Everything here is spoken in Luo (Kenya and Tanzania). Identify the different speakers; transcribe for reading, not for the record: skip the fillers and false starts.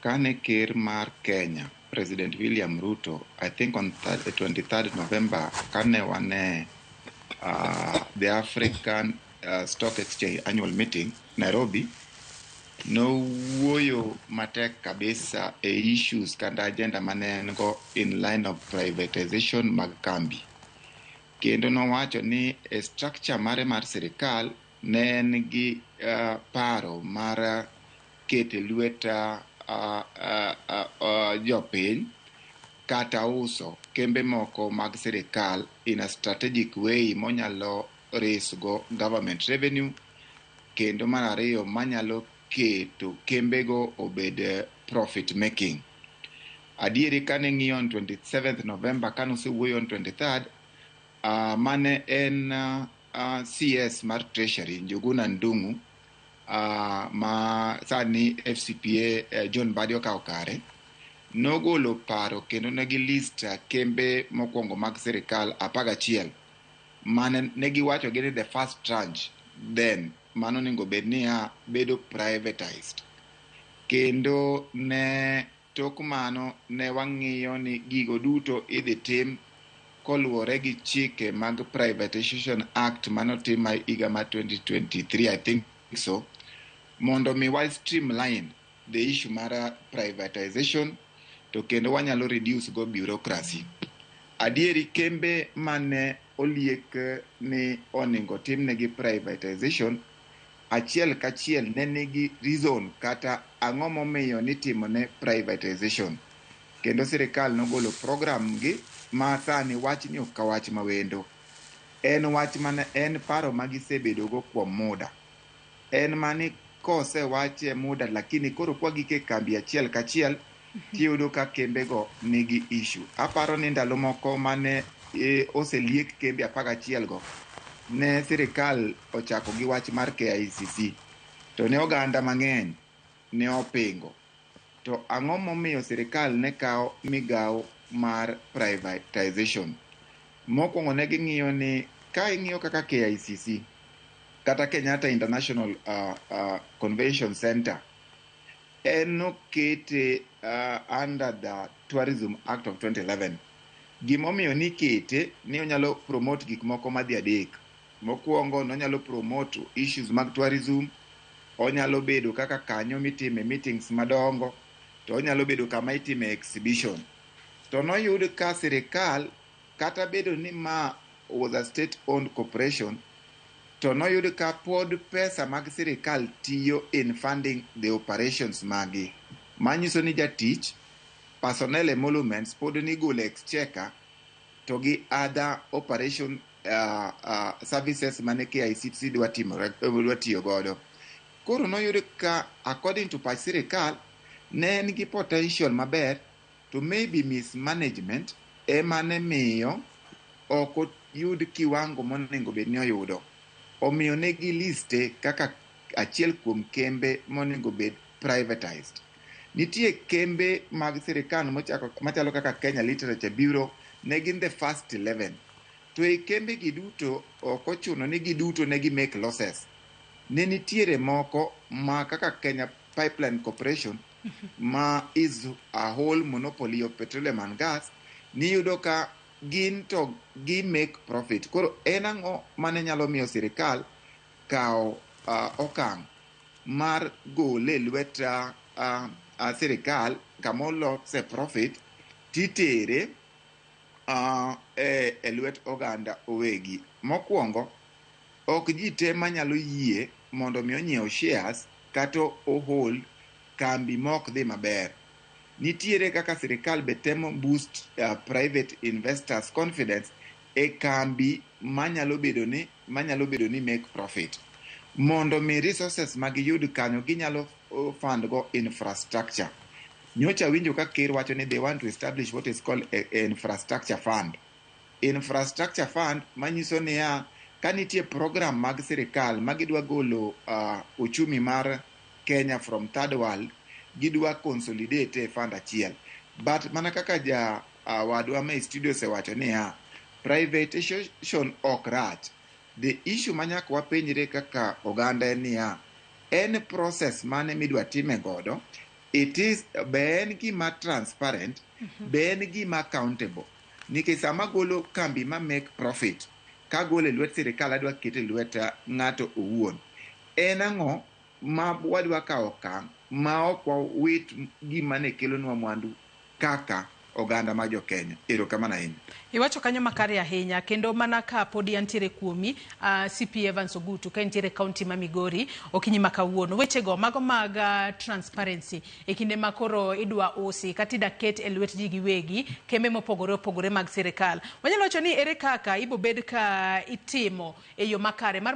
Speaker 1: kane ker mar Kenya, President William Ruto, I think on 23rd November, kane wane the African Stock Exchange annual meeting, Nairobi, no wuoyo matek kabisa issues kanda agenda mane go in line of privatization mag kambi. Kendo nowacho ni structure mare mar sirikal ne en gi paro mar kete lweta jopiny kata uso kembe moko mag sirikal in a strategic way monyalo resgo government revenue, kendo mar ariyo manyalo keto kembego obed profit making. Adieri kane ng'iyo on 27th November kane osewuoyo on 23rd, mane en CS mar Treasury Njuguna Ndung'u, ma sani FCPA John Mbadi okawo kare, nogolo paro kendo negi list kembe mokwongo mag sirikal 11 mane negiwacho gini the first tranche then mano onego bed niya bedo privatized. Kendo ne tok mano ne wang'iyo ni gigo duto idhi tim koluwore gi chike mag Privatization Act manotim higa ma 2023, I think so, mondo mi wa streamline the issue mara privatization to kendo wanyalo reduce go bureaucracy. Adieri kembe mane oliek ni onego timnegi privatization, achiel kachiel ne nigi reason kata ang'o momiyo nitimone privatization. Kendo sirikal nogolo program gi ma sani wach ni ok wach mawendo. En wach mane en paro magisebedogo kuom muda. En mani kose wache muda, lakini koro kwa gike kambi achiel kachiel tiyudo ka kembego nigi issue. Aparo ni ndalo moko mane oseliek kembe 11 go, ne sirikal ochako gi wach mar KICC, to ne oganda mang'eny ne opingo. To ang'o momiyo sirikal ne kawo migawo mar privatization? Mokwongo ne ging'iyo ni ka ing'iyo kaka KICC kata Kenyatta International Convention Center en okete under the Tourism Act of 2011. Gimomiyo ni kete ni onyalo promote gik moko madhi adek. Mokwongo nonyalo promote issues mag tourism, onyalo bedo kaka kanyo mitime meetings madongo, to onyalo bedo kama itime exhibition. To noyud ka sirikal kata bedo ni ma was a state owned corporation, to noyud ka pod pesa mag sirikal tiyo in funding the operations magi. Manyiso ni jatich personnel emoluments pod ni gole exchequer to gi other operation services mane KICC dwa tiyo godo. Koro noyud ka according to pach sirikal ne en gi potential maber, to maybe mismanagement ema ne miyo ok yud kiwango monego bed ni oyudo. Omiyo ne gi liste kaka achiel kuom kembe monego bed privatized. Nitie kembe mag sirikal machalo kaka Kenya Literature Bureau, ne gin the first 11. To e kembe gi duto ok ochuno ni giduto ne gi make losses. Ne nitiere moko ma kaka Kenya Pipeline Corporation ma is a whole monopoly of petroleum and gas, ni yudo ka gin to gi make profit. Koro en ang'o mane nyalo miyo sirikal kawo okang' mar gole lweta sirikal kamolose profit titere e lwet oganda owegi. Mokwongo, ok ji te manyalo yie mondo mi onyiew shares kata ohold kambi mok dhi maber. Nitiere kaka sirikal betemo boost private investors confidence e kambi manyalo bedo ni make profit, mondo mi resources magiyud kanyo ginyalo fund go infrastructure. Nyocha winjo ka ker wacho ni they want to establish what is called a infrastructure fund. Infrastructure fund manyiso niya, ka nitie program mag sirikal magidwa golo uchumi mar Kenya from third world, gidwa consolidate e fund achiel. But mana kaka wadwa me studio sewacho niya, privatization ok rach. The issue manyaka wapenjre kaka oganda en niya, en process mane midwa time godo be en gima transparent, be en gima accountable. Nikech sama golo kambi ma make profit, ka gole lwet sirikal adwa kete lwet ng'ato owuon. En ang'o ma wadwa kawo okang' ma ok wawit gima ne kelonwa mwandu kaka oganda ma jo Kenya. Erokamano ahinya.
Speaker 2: Iwacho kanyo makare ahinya kendo mana ka podi antiere kuomi CP Evans Ogutu ka entiere kaunti ma Migori okinyi makawuono wechego mago mag transparency e kinde makoro idwa usi kata ida ket e lwet ji giwegi kembe mopogore opogore mag sirikal. Wanyalo wacho ni ere kaka ibo bed ka itimo e yo makare mar